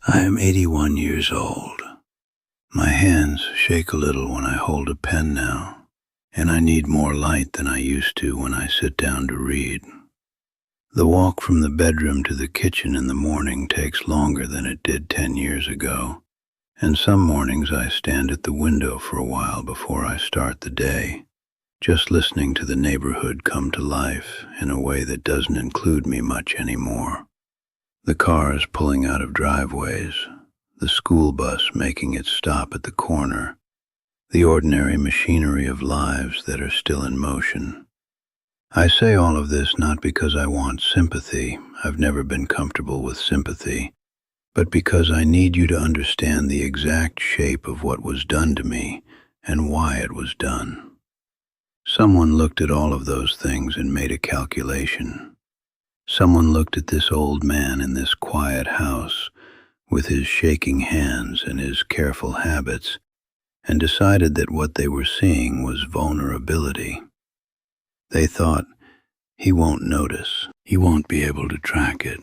I am 81 years old. My hands shake a little when I hold a pen now, and I need more light than I used to when I sit down to read. The walk from the bedroom to the kitchen in the morning takes longer than it did 10 years ago, and some mornings I stand at the window for a while before I start the day, just listening to the neighborhood come to life in a way that doesn't include me much anymore. The cars pulling out of driveways, the school bus making its stop at the corner, the ordinary machinery of lives that are still in motion. I say all of this not because I want sympathy. I've never been comfortable with sympathy, but because I need you to understand the exact shape of what was done to me and why it was done. Someone looked at all of those things and made a calculation. Someone looked at this old man in this quiet house with his shaking hands and his careful habits and decided that what they were seeing was vulnerability. They thought, he won't notice, he won't be able to track it,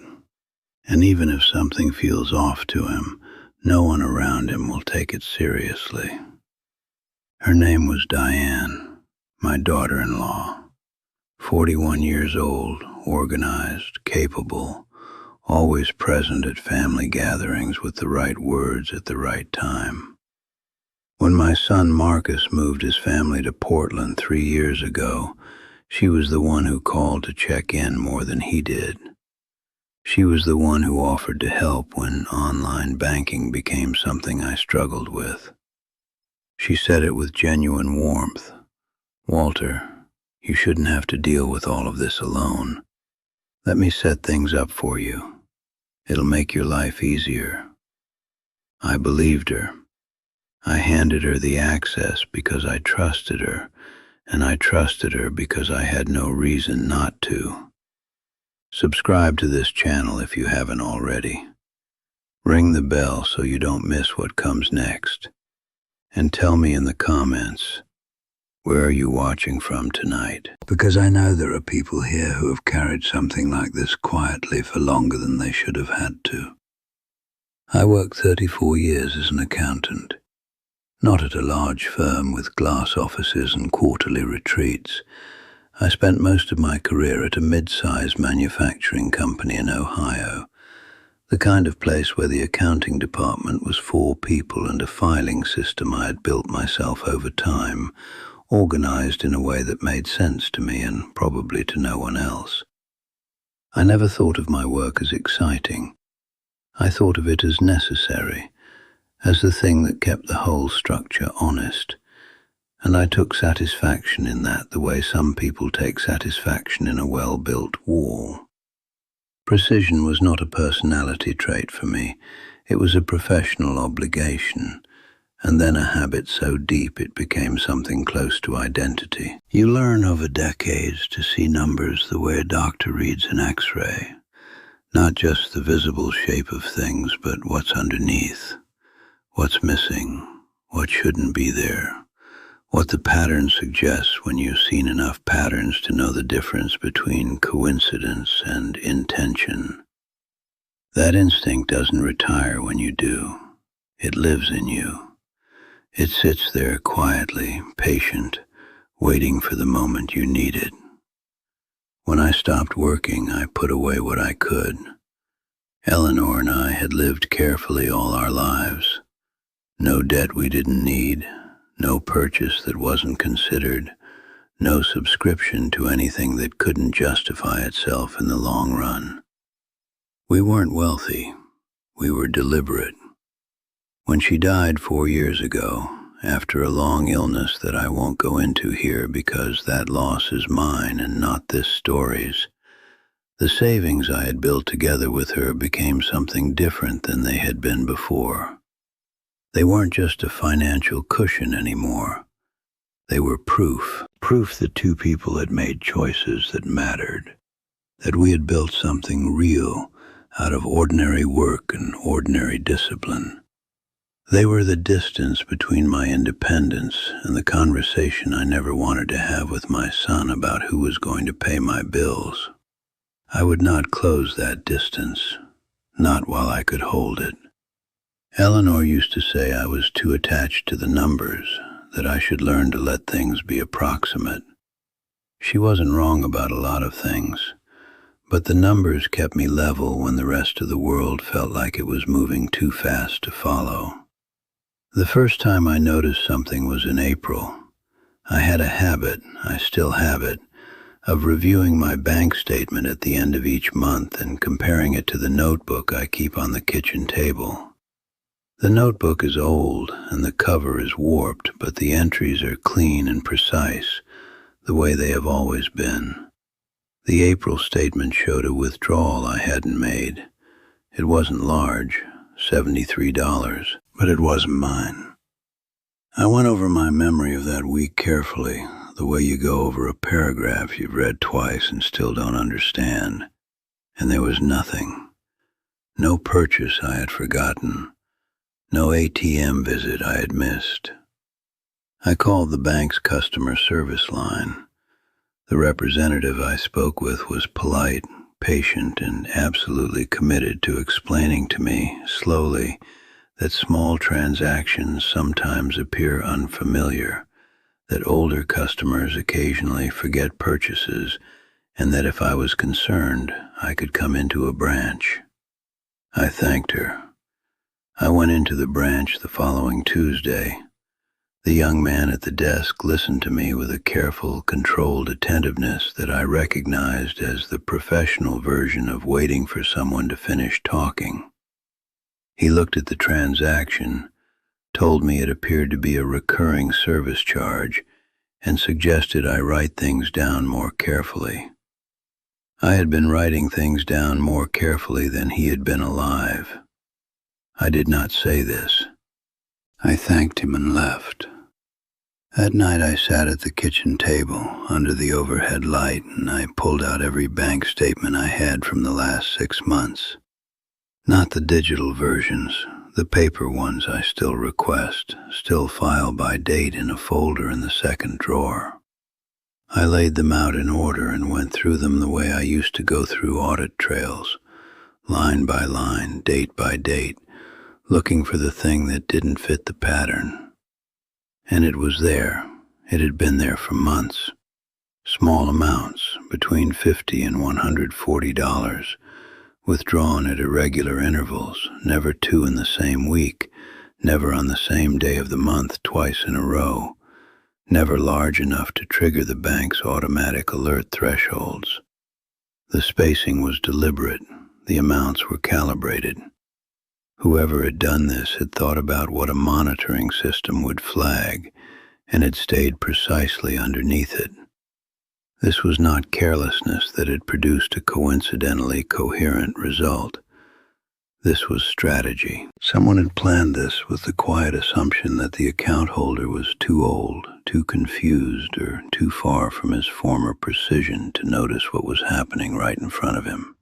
and even if something feels off to him, no one around him will take it seriously. Her name was Diane, my daughter-in-law, 41 years old, organized, capable, always present at family gatherings with the right words at the right time. When my son Marcus moved his family to Portland 3 years ago, she was the one who called to check in more than he did. She was the one who offered to help when online banking became something I struggled with. She said it with genuine warmth. "Walter, you shouldn't have to deal with all of this alone. Let me set things up for you. It'll make your life easier." I believed her. I handed her the access because I trusted her, and I trusted her because I had no reason not to. Subscribe to this channel if you haven't already. Ring the bell so you don't miss what comes next. And tell me in the comments, where are you watching from tonight? Because I know there are people here who have carried something like this quietly for longer than they should have had to. I worked 34 years as an accountant. Not at a large firm with glass offices and quarterly retreats. I spent most of my career at a mid-sized manufacturing company in Ohio, the kind of place where the accounting department was 4 people and a filing system I had built myself over time, organized in a way that made sense to me and probably to no one else. I never thought of my work as exciting. I thought of it as necessary, as the thing that kept the whole structure honest, and I took satisfaction in that the way some people take satisfaction in a well-built wall. Precision was not a personality trait for me, it was a professional obligation, and then a habit so deep it became something close to identity. You learn over decades to see numbers the way a doctor reads an X-ray, not just the visible shape of things, but what's underneath. What's missing, what shouldn't be there, what the pattern suggests when you've seen enough patterns to know the difference between coincidence and intention. That instinct doesn't retire when you do. It lives in you. It sits there quietly, patient, waiting for the moment you need it. When I stopped working, I put away what I could. Eleanor and I had lived carefully all our lives. No debt we didn't need, no purchase that wasn't considered, no subscription to anything that couldn't justify itself in the long run. We weren't wealthy, we were deliberate. When she died 4 years ago, after a long illness that I won't go into here because that loss is mine and not this story's, the savings I had built together with her became something different than they had been before. They weren't just a financial cushion anymore. They were proof that 2 people had made choices that mattered, that we had built something real out of ordinary work and ordinary discipline. They were the distance between my independence and the conversation I never wanted to have with my son about who was going to pay my bills. I would not close that distance, not while I could hold it. Eleanor used to say I was too attached to the numbers, that I should learn to let things be approximate. She wasn't wrong about a lot of things, but the numbers kept me level when the rest of the world felt like it was moving too fast to follow. The first time I noticed something was in April. I had a habit, I still have it, of reviewing my bank statement at the end of each month and comparing it to the notebook I keep on the kitchen table. The notebook is old and the cover is warped, but the entries are clean and precise, the way they have always been. The April statement showed a withdrawal I hadn't made. It wasn't large, $73, but it wasn't mine. I went over my memory of that week carefully, the way you go over a paragraph you've read twice and still don't understand. And there was nothing. No purchase I had forgotten. No ATM visit I had missed. I called the bank's customer service line. The representative I spoke with was polite, patient, and absolutely committed to explaining to me, slowly, that small transactions sometimes appear unfamiliar, that older customers occasionally forget purchases, and that if I was concerned, I could come into a branch. I thanked her. I went into the branch the following Tuesday. The young man at the desk listened to me with a careful, controlled attentiveness that I recognized as the professional version of waiting for someone to finish talking. He looked at the transaction, told me it appeared to be a recurring service charge, and suggested I write things down more carefully. I had been writing things down more carefully than he had been alive. I did not say this. I thanked him and left. That night I sat at the kitchen table under the overhead light and I pulled out every bank statement I had from the last 6 months. Not the digital versions, the paper ones I still request, still file by date in a folder in the second drawer. I laid them out in order and went through them the way I used to go through audit trails, line by line, date by date, looking for the thing that didn't fit the pattern. And it was there. It had been there for months. Small amounts, between $50 and $140, withdrawn at irregular intervals, never two in the same week, never on the same day of the month twice in a row, never large enough to trigger the bank's automatic alert thresholds. The spacing was deliberate. The amounts were calibrated. Whoever had done this had thought about what a monitoring system would flag, and had stayed precisely underneath it. This was not carelessness that had produced a coincidentally coherent result. This was strategy. Someone had planned this with the quiet assumption that the account holder was too old, too confused, or too far from his former precision to notice what was happening right in front of him.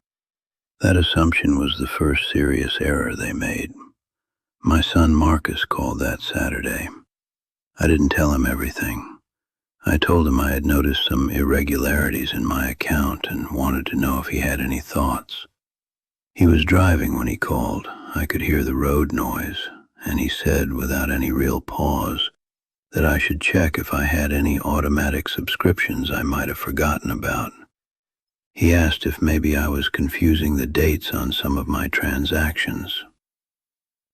That assumption was the first serious error they made. My son Marcus called that Saturday. I didn't tell him everything. I told him I had noticed some irregularities in my account and wanted to know if he had any thoughts. He was driving when he called. I could hear the road noise, and he said, without any real pause, that I should check if I had any automatic subscriptions I might have forgotten about. He asked if maybe I was confusing the dates on some of my transactions.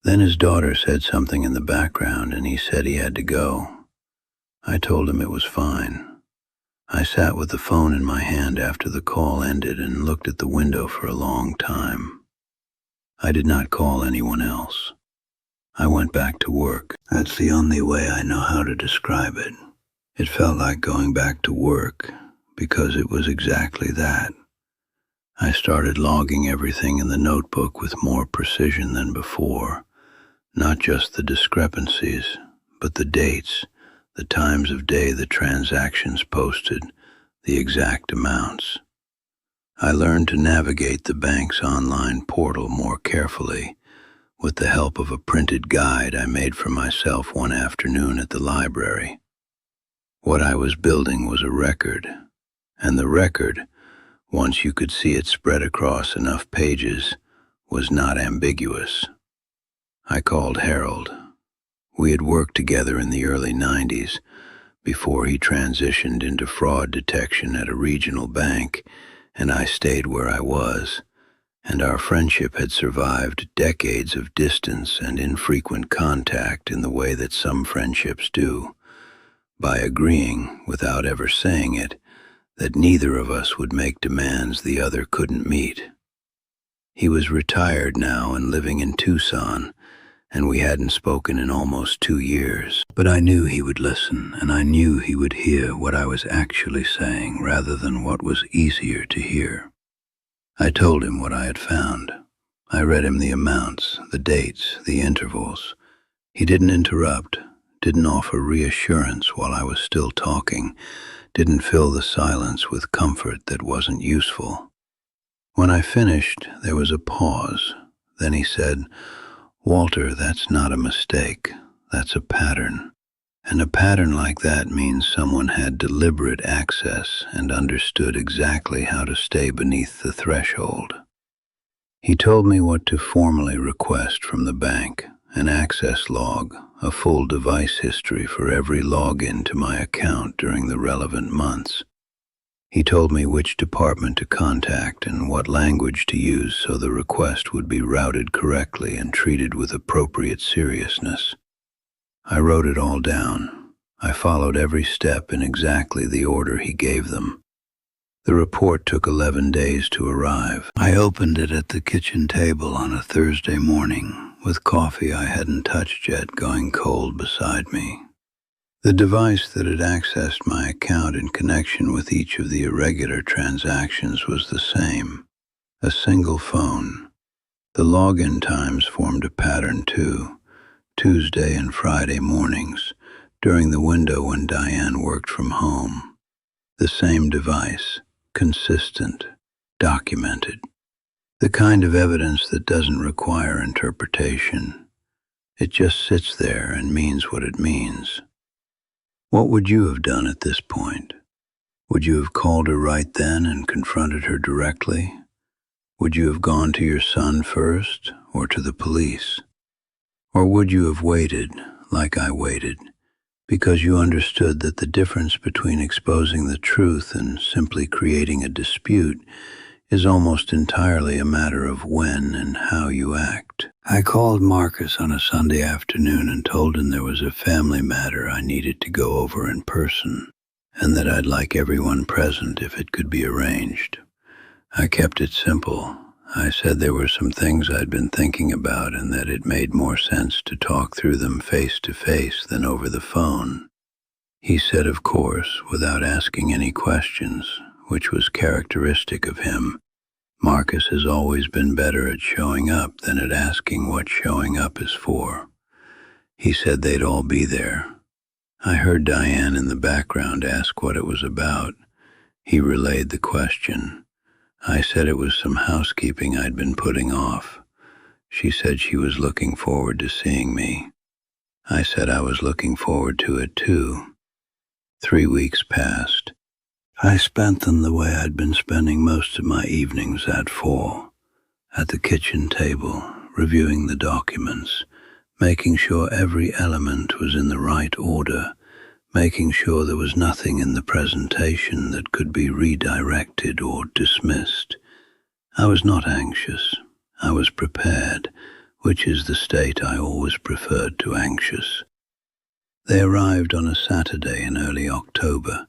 Then his daughter said something in the background, and he said he had to go. I told him it was fine. I sat with the phone in my hand after the call ended and looked at the window for a long time. I did not call anyone else. I went back to work. That's the only way I know how to describe it. It felt like going back to work, because it was exactly that. I started logging everything in the notebook with more precision than before, not just the discrepancies, but the dates, the times of day the transactions posted, the exact amounts. I learned to navigate the bank's online portal more carefully, with the help of a printed guide I made for myself one afternoon at the library. What I was building was a record, and the record, once you could see it spread across enough pages, was not ambiguous. I called Harold. We had worked together in the early 90s, before he transitioned into fraud detection at a regional bank, and I stayed where I was, and our friendship had survived decades of distance and infrequent contact in the way that some friendships do, by agreeing, without ever saying it, that neither of us would make demands the other couldn't meet. He was retired now and living in Tucson, and we hadn't spoken in almost 2 years. But I knew he would listen, and I knew he would hear what I was actually saying rather than what was easier to hear. I told him what I had found. I read him the amounts, the dates, the intervals. He didn't interrupt, didn't offer reassurance while I was still talking, didn't fill the silence with comfort that wasn't useful. When I finished, there was a pause. Then he said, "Walter, that's not a mistake. That's a pattern. And a pattern like that means someone had deliberate access and understood exactly how to stay beneath the threshold." He told me what to formally request from the bank: an access log, a full device history for every login to my account during the relevant months. He told me which department to contact and what language to use so the request would be routed correctly and treated with appropriate seriousness. I wrote it all down. I followed every step in exactly the order he gave them. The report took 11 days to arrive. I opened it at the kitchen table on a Thursday morning, with coffee I hadn't touched yet going cold beside me. The device that had accessed my account in connection with each of the irregular transactions was the same: a single phone. The login times formed a pattern too: Tuesday and Friday mornings, during the window when Diane worked from home. The same device, consistent, documented. The kind of evidence that doesn't require interpretation. It just sits there and means what it means. What would you have done at this point? Would you have called her right then and confronted her directly? Would you have gone to your son first, or to the police? Or would you have waited, like I waited, because you understood that the difference between exposing the truth and simply creating a dispute is almost entirely a matter of when and how you act? I called Marcus on a Sunday afternoon and told him there was a family matter I needed to go over in person, and that I'd like everyone present if it could be arranged. I kept it simple. I said there were some things I'd been thinking about and that it made more sense to talk through them face to face than over the phone. He said, of course, without asking any questions, which was characteristic of him. Marcus has always been better at showing up than at asking what showing up is for. He said they'd all be there. I heard Diane in the background ask what it was about. He relayed the question. I said it was some housekeeping I'd been putting off. She said she was looking forward to seeing me. I said I was looking forward to it too. 3 weeks passed. I spent them the way I'd been spending most of my evenings that fall, at the kitchen table, reviewing the documents, making sure every element was in the right order, making sure there was nothing in the presentation that could be redirected or dismissed. I was not anxious. I was prepared, which is the state I always preferred to anxious. They arrived on a Saturday in early October.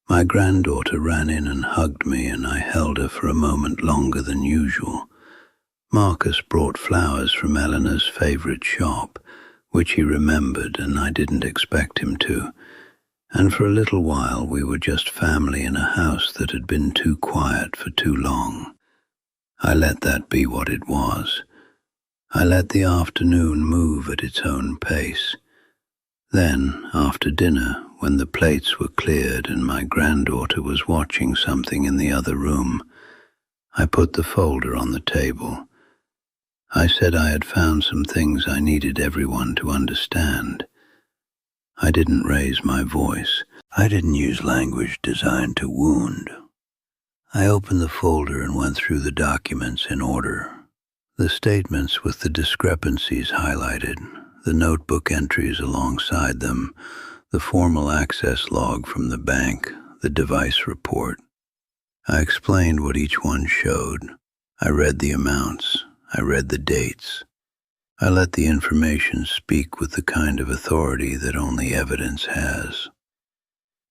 My granddaughter ran in and hugged me, and I held her for a moment longer than usual. Marcus brought flowers from Eleanor's favorite shop, which he remembered and I didn't expect him to, and for a little while we were just family in a house that had been too quiet for too long. I let that be what it was. I let the afternoon move at its own pace. Then, after dinner, when the plates were cleared and my granddaughter was watching something in the other room, I put the folder on the table. I said I had found some things I needed everyone to understand. I didn't raise my voice. I didn't use language designed to wound. I opened the folder and went through the documents in order. The statements with the discrepancies highlighted, the notebook entries alongside them, the formal access log from the bank, the device report. I explained what each one showed. I read the amounts. I read the dates. I let the information speak with the kind of authority that only evidence has.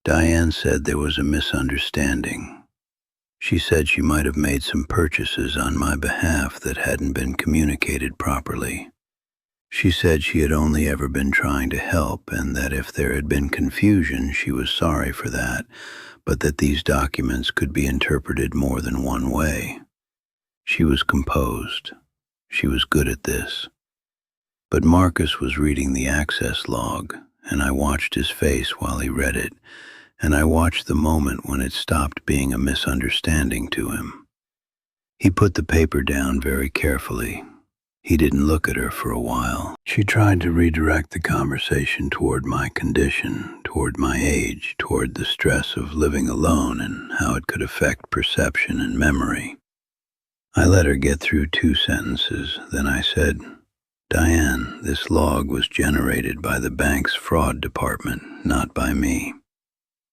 Diane said there was a misunderstanding. She said she might have made some purchases on my behalf that hadn't been communicated properly. She said she had only ever been trying to help and that if there had been confusion, she was sorry for that, but that these documents could be interpreted more than one way. She was composed. She was good at this. But Marcus was reading the access log, and I watched his face while he read it, and I watched the moment when it stopped being a misunderstanding to him. He put the paper down very carefully. He didn't look at her for a while. She tried to redirect the conversation toward my condition, toward my age, toward the stress of living alone and how it could affect perception and memory. I let her get through 2 sentences, then I said, "Diane, this log was generated by the bank's fraud department, not by me.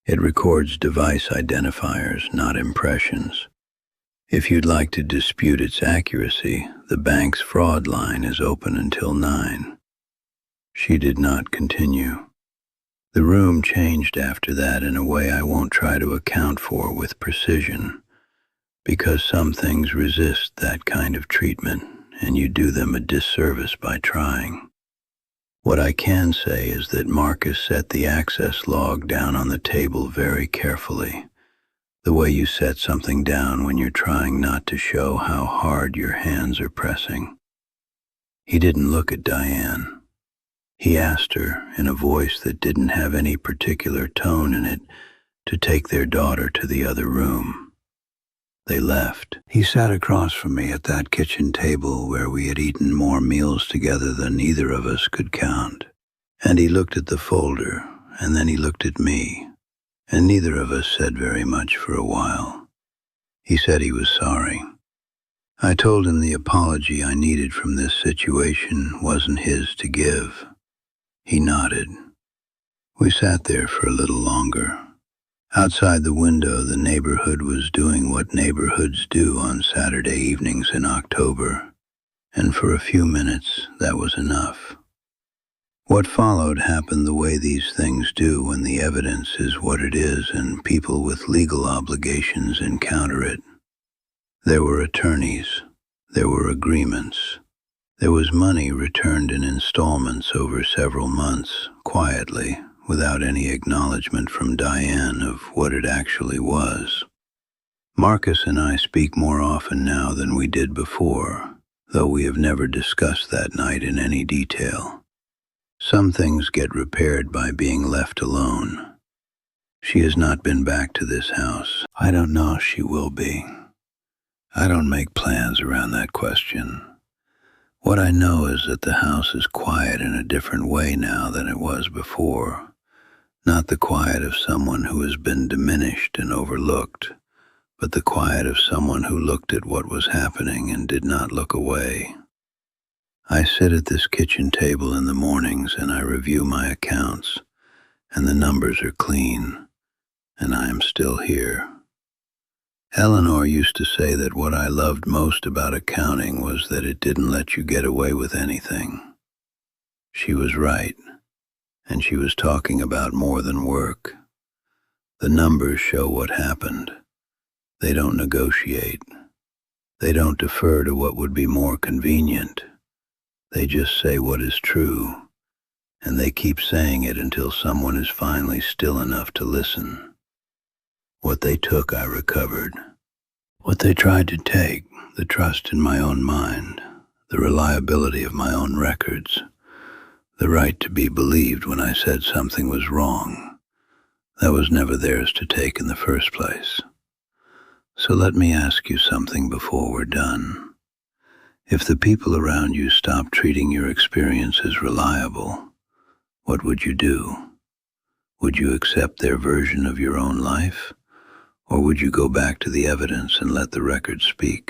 It records device identifiers, not impressions. If you'd like to dispute its accuracy, the bank's fraud line is open until 9. She did not continue. The room changed after that in a way I won't try to account for with precision, because some things resist that kind of treatment, and you do them a disservice by trying. What I can say is that Marcus set the access log down on the table very carefully, the way you set something down when you're trying not to show how hard your hands are pressing. He didn't look at Diane. He asked her, in a voice that didn't have any particular tone in it, to take their daughter to the other room. They left. He sat across from me at that kitchen table where we had eaten more meals together than either of us could count. And he looked at the folder, and then he looked at me, and neither of us said very much for a while. He said he was sorry. I told him the apology I needed from this situation wasn't his to give. He nodded. We sat there for a little longer. Outside the window, the neighborhood was doing what neighborhoods do on Saturday evenings in October, and for a few minutes that was enough. What followed happened the way these things do when the evidence is what it is and people with legal obligations encounter it. There were attorneys. There were agreements. There was money returned in installments over several months, quietly, without any acknowledgement from Diane of what it actually was. Marcus and I speak more often now than we did before, though we have never discussed that night in any detail. Some things get repaired by being left alone. She has not been back to this house. I don't know if she will be. I don't make plans around that question. What I know is that the house is quiet in a different way now than it was before. Not the quiet of someone who has been diminished and overlooked, but the quiet of someone who looked at what was happening and did not look away. I sit at this kitchen table in the mornings and I review my accounts, and the numbers are clean, and I am still here. Eleanor used to say that what I loved most about accounting was that it didn't let you get away with anything. She was right. And she was talking about more than work. The numbers show what happened. They don't negotiate. They don't defer to what would be more convenient. They just say what is true, and they keep saying it until someone is finally still enough to listen. What they took, I recovered. What they tried to take, the trust in my own mind, the reliability of my own records, the right to be believed when I said something was wrong, that was never theirs to take in the first place. So let me ask you something before we're done. If the people around you stopped treating your experience as reliable, what would you do? Would you accept their version of your own life? Or would you go back to the evidence and let the record speak?